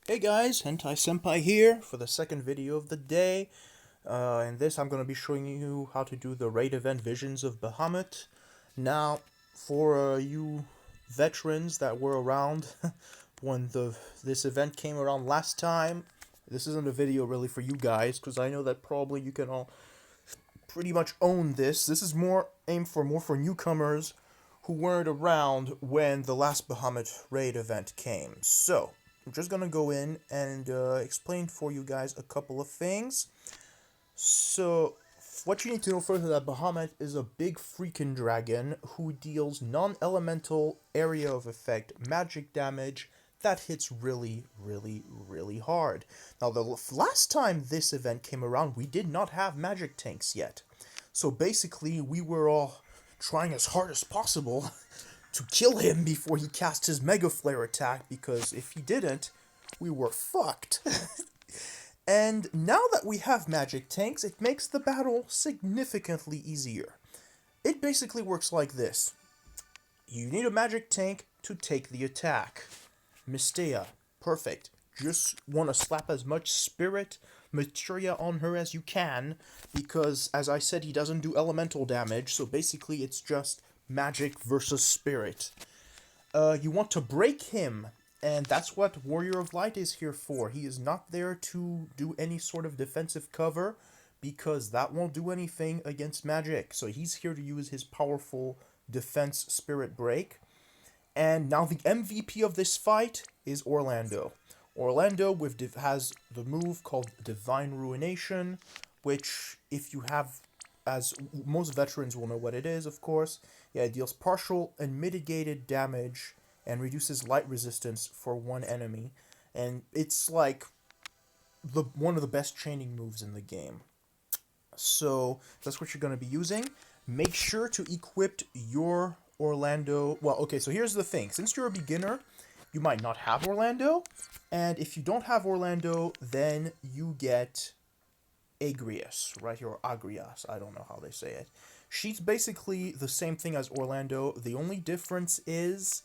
Hey guys, Hentai Senpai here for the second video of the day. In this, I'm going to be showing you how to do the raid event Visions of Bahamut. Now, for you veterans that were around when this event came around last time, this isn't a video really for you guys, because I know that probably you can all pretty much own this. This is more aimed for newcomers who weren't around when the last Bahamut raid event came. So, I'm just gonna go in and explain for you guys a couple of things. So, what you need to know first is that Bahamut is a big freaking dragon who deals non-elemental area of effect magic damage that hits really, really, really hard. Now, the last time this event came around, we did not have magic tanks yet. So basically, we were all trying as hard as possible to kill him before he cast his Mega Flare attack, because if he didn't, we were fucked. And now that we have magic tanks, it makes the battle significantly easier. It basically works like this. You need a magic tank to take the attack. Mystea, perfect. Just want to slap as much spirit materia on her as you can, because as I said, he doesn't do elemental damage, so basically it's just magic versus spirit. You want to break him, and that's what Warrior of Light is here for. He is not there to do any sort of defensive cover, because that won't do anything against magic. So he's here to use his powerful defense spirit break. And now the MVP of this fight is Orlando. Orlando has the move called Divine Ruination, which, if you have, as most veterans will know what it is, of course, yeah, it deals partial and mitigated damage and reduces light resistance for one enemy. And it's like one of the best chaining moves in the game. So that's what you're going to be using. Make sure to equip your Orlando. Well, okay, so here's the thing. Since you're a beginner, you might not have Orlando. And if you don't have Orlando, then you get Agrias, right here, or Agrias. I don't know how they say it. She's basically the same thing as Orlando. The only difference is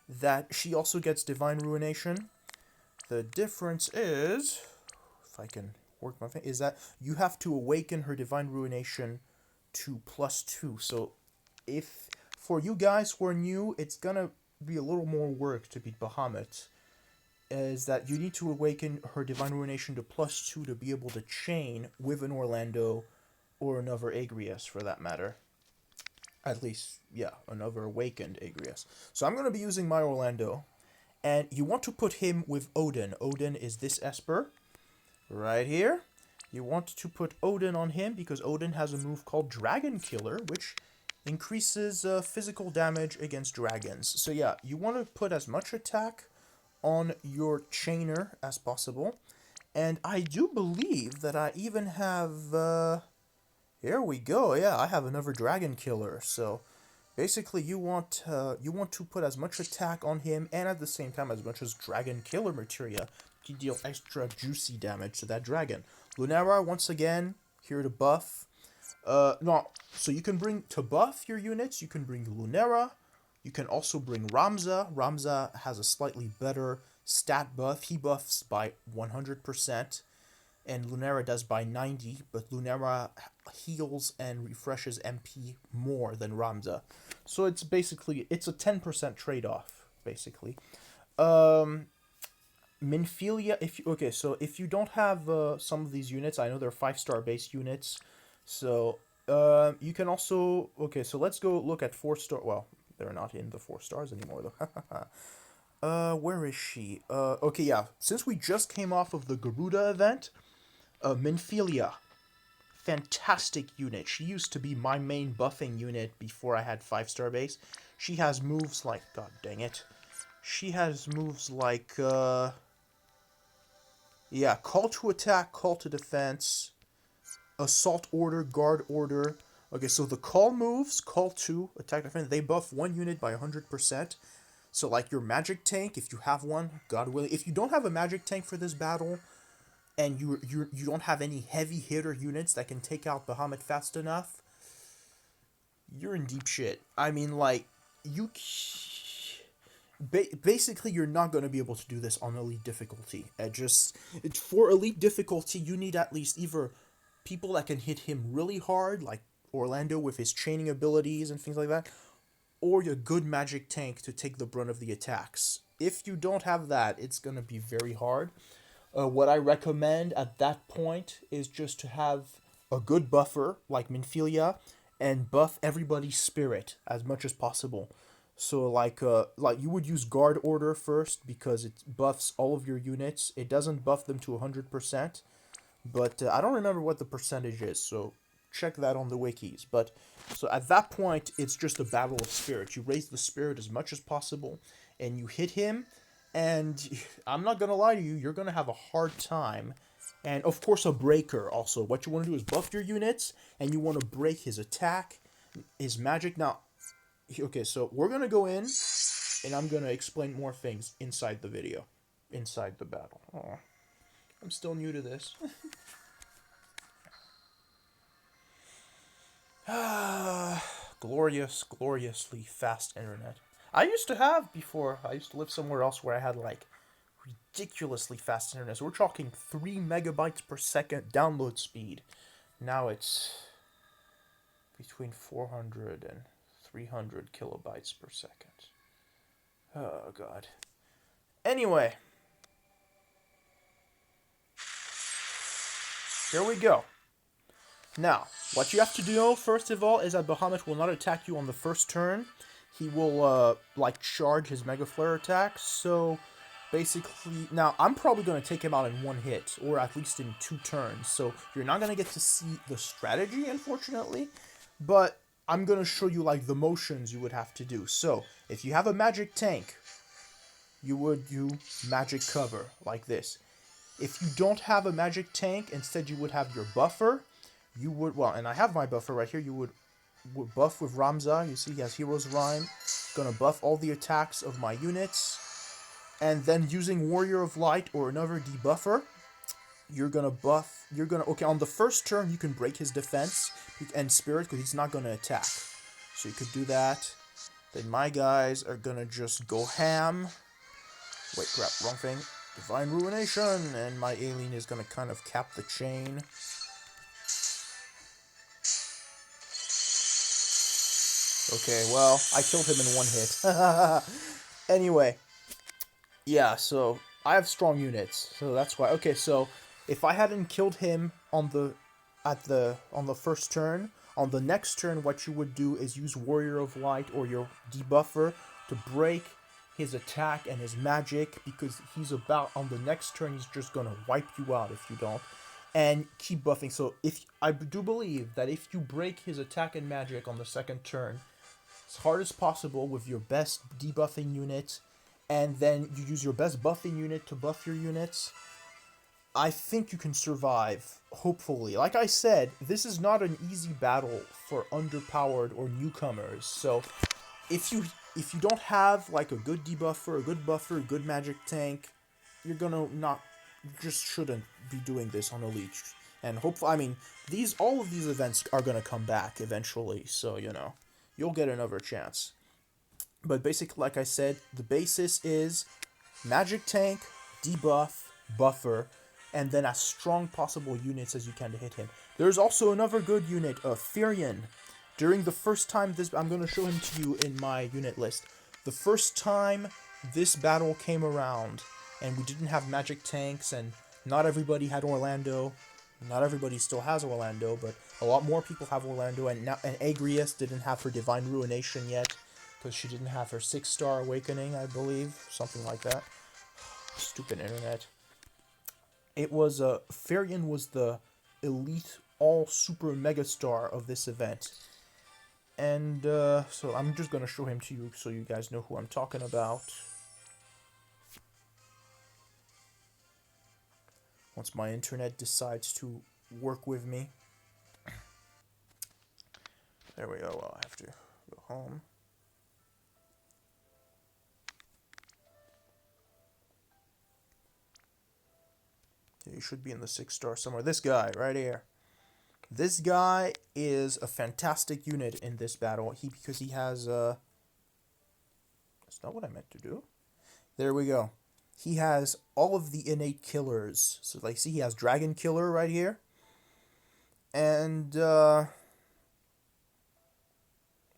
that she also gets Divine Ruination. The difference is, if I can work my thing, is that you have to awaken her Divine Ruination to +2. So if, for you guys who are new, it's gonna be a little more work to beat Bahamut, is that you need to awaken her Divine Ruination to +2 to be able to chain with an Orlando or another Agrias for that matter. At least, yeah, another awakened Agrias. So I'm going to be using my Orlando, and you want to put him with Odin. Odin is this Esper, right here. You want to put Odin on him because Odin has a move called Dragon Killer, which increases physical damage against dragons. So yeah, you want to put as much attack on your chainer as possible. And I do believe that I even have, here we go, yeah, I have another Dragon Killer. So basically you want to put as much attack on him and at the same time as much as Dragon Killer materia to deal extra juicy damage to that dragon. Lunara, once again, here to buff. No, so you can bring, to buff your units, you can bring Lunara. You can also bring Ramza. Ramza has a slightly better stat buff. He buffs by 100%, and Lunara does by 90%, but Lunara heals and refreshes MP more than Ramza. So it's basically, it's a 10% trade-off, basically. Minfilia, so if you don't have some of these units, I know they're 5-star base units, so you can also, so let's go look at 4-star, well, they're not in the 4 stars anymore, though. Where is she? Okay, yeah. Since we just came off of the Garuda event, Minfilia. Fantastic unit. She used to be my main buffing unit before I had 5-star base. She has moves like, god dang it. She has moves like, yeah, call to attack, call to defense, assault order, guard order. Okay, so the call moves, call to, attack, defense, they buff one unit by 100%. So like your magic tank, if you have one, God willing. If you don't have a magic tank for this battle, and you don't have any heavy hitter units that can take out Bahamut fast enough, you're in deep shit. I mean, like, basically, you're not going to be able to do this on elite difficulty. For elite difficulty, you need at least either people that can hit him really hard, like Orlando with his chaining abilities and things like that, or a good magic tank to take the brunt of the attacks. If you don't have that, it's going to be very hard. What I recommend at that point is just to have a good buffer, like Minfilia, and buff everybody's spirit as much as possible. So like you would use guard order first because it buffs all of your units. It doesn't buff them to 100%, but I don't remember what the percentage is, so check that on the wikis. But so at that point, it's just a battle of spirit. You raise the spirit as much as possible, and you hit him, and I'm not gonna lie to you, you're gonna have a hard time. And of course, a breaker also. What you want to do is buff your units, and you want to break his attack, his magic. Now, okay, so we're gonna go in, and I'm gonna explain more things inside the video, inside the battle. Oh, I'm still new to this. Gloriously fast internet. I used to have before. I used to live somewhere else where I had like ridiculously fast internet. So we're talking 3 megabytes per second download speed. Now it's between 400 and 300 kilobytes per second. Oh, God. Anyway. Here we go. Now, what you have to do, first of all, is that Bahamut will not attack you on the first turn. He will, charge his Mega Flare attack. So, basically, now, I'm probably going to take him out in one hit, or at least in 2 turns. So, you're not going to get to see the strategy, unfortunately. But I'm going to show you, like, the motions you would have to do. So, if you have a magic tank, you would do magic cover, like this. If you don't have a magic tank, instead you would have your buffer. You would, well, and I have my buffer right here, you would buff with Ramza. You see he has Hero's Rhyme. Gonna buff all the attacks of my units. And then using Warrior of Light or another debuffer, okay, on the first turn you can break his defense and spirit because he's not gonna attack. So you could do that. Then my guys are gonna just go ham. Wait, crap, wrong thing. Divine Ruination, and my alien is gonna kind of cap the chain. Okay, well, I killed him in one hit. Anyway, yeah, so I have strong units, so that's why. Okay, so if I hadn't killed him on the first turn, on the next turn, what you would do is use Warrior of Light or your debuffer to break his attack and his magic, because on the next turn he's just gonna wipe you out if you don't, and keep buffing. So I do believe that if you break his attack and magic on the second turn as hard as possible with your best debuffing unit, and then you use your best buffing unit to buff your units, I think you can survive, hopefully. Like I said, this is not an easy battle for underpowered or newcomers, so if you don't have like a good debuffer, a good buffer, a good magic tank, you're gonna just shouldn't be doing this on Elite. And hopefully, I mean, all of these events are gonna come back eventually, so you'll get another chance. But basically, like I said, the basis is magic tank, debuff, buffer, and then as strong possible units as you can to hit him. There's also another good unit, Firion. During the first time I'm going to show him to you in my unit list. The first time this battle came around, and we didn't have magic tanks, and not everybody had Orlando. Not everybody still has Orlando, but a lot more people have Orlando, and Agrias didn't have her Divine Ruination yet, because she didn't have her 6-star Awakening, I believe. Something like that. Stupid internet. It was, Firion was the elite all-super megastar of this event. And, so I'm just gonna show him to you so you guys know who I'm talking about. Once my internet decides to work with me. There we go. Well, I have to go home. He should be in the 6-star somewhere. This guy, right here. This guy is a fantastic unit in this battle. Because he has, That's not what I meant to do. There we go. He has all of the innate killers. So, like, see, he has Dragon Killer right here. And,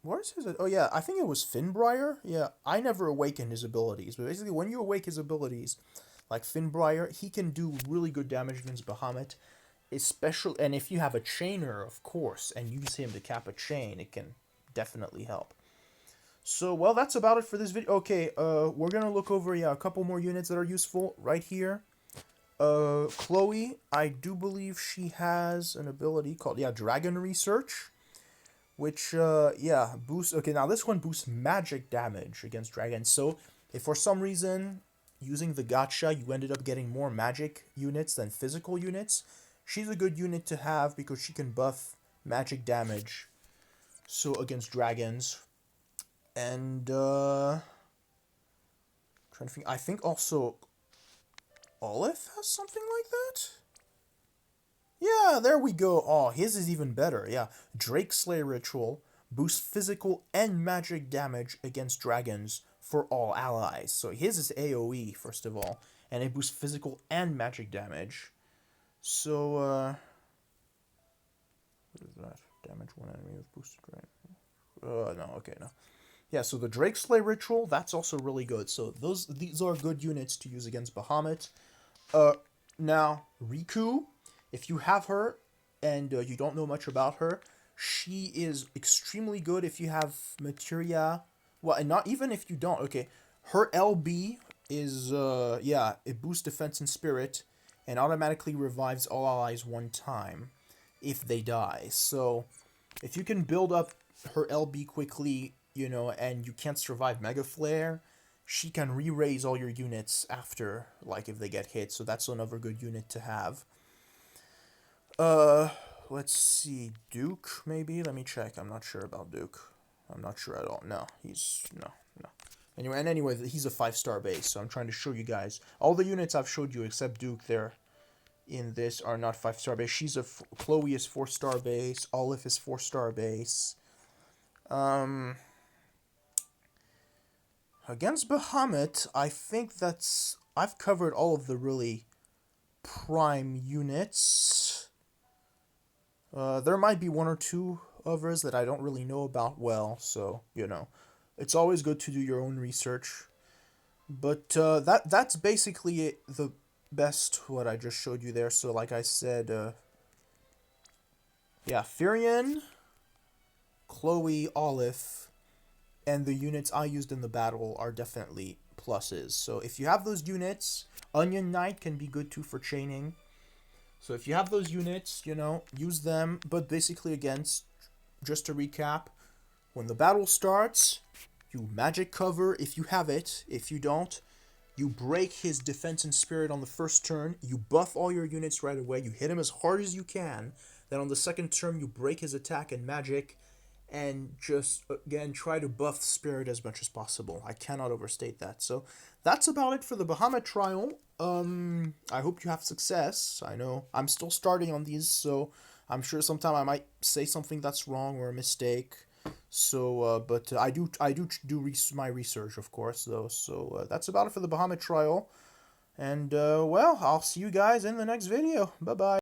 where's his... Oh, yeah, I think it was Finbriar. Yeah, I never awakened his abilities. But basically, when you awake his abilities, like Finbriar, he can do really good damage against Bahamut. Especially, and if you have a chainer, of course, and use him to cap a chain, it can definitely help. So, well, that's about it for this video. Okay, we're gonna look over, yeah, a couple more units that are useful right here. Chloe, I do believe she has an ability called, yeah, Dragon Research, which, yeah, boosts, okay, now this one boosts magic damage against dragons. So, if for some reason, using the gacha, you ended up getting more magic units than physical units, she's a good unit to have because she can buff magic damage, so against dragons. And, trying to think, I think also Olive has something like that? Yeah, there we go. Oh, his is even better, yeah. Drake Slay Ritual boosts physical and magic damage against dragons for all allies. So his is AoE, first of all, and it boosts physical and magic damage. So, what is that? Damage one enemy with boosted dragon. No, okay, no. Yeah, so the Drake Slay Ritual, that's also really good. So these are good units to use against Bahamut. Now, Riku, if you have her and you don't know much about her, she is extremely good if you have Materia. Well, and not even if you don't. Okay, her LB is, yeah, it boosts defense and spirit and automatically revives all allies one time if they die. So, if you can build up her LB quickly, you know, and you can't survive Mega Flare, she can re-raise all your units after, like, if they get hit. So that's another good unit to have. Let's see. Duke, maybe? Let me check. I'm not sure about Duke. I'm not sure at all. No, no. Anyway, he's a 5-star base, so I'm trying to show you guys. All the units I've showed you, except Duke, there in this, are not 5-star base. Chloe is 4-star base. Olive is 4-star base. Against Bahamut, I think I've covered all of the really prime units. There might be one or two others that I don't really know about well, so, you know, it's always good to do your own research. But, that's basically it, the best, what I just showed you there. So, like I said, yeah, Firion, Chloe, Olive, and the units I used in the battle are definitely pluses. So if you have those units, Onion Knight can be good too for chaining. So if you have those units, you know, use them. But basically, again, just to recap, when the battle starts, you magic cover if you have it. If you don't, you break his defense and spirit on the first turn. You buff all your units right away. You hit him as hard as you can. Then on the second turn, you break his attack and magic. And just, again, try to buff spirit as much as possible. I cannot overstate that. So, that's about it for the Bahamut trial. I hope you have success. I know I'm still starting on these, so I'm sure sometime I might say something that's wrong or a mistake. So, but I do my research, of course, though. So, that's about it for the Bahamut trial. And, well, I'll see you guys in the next video. Bye-bye.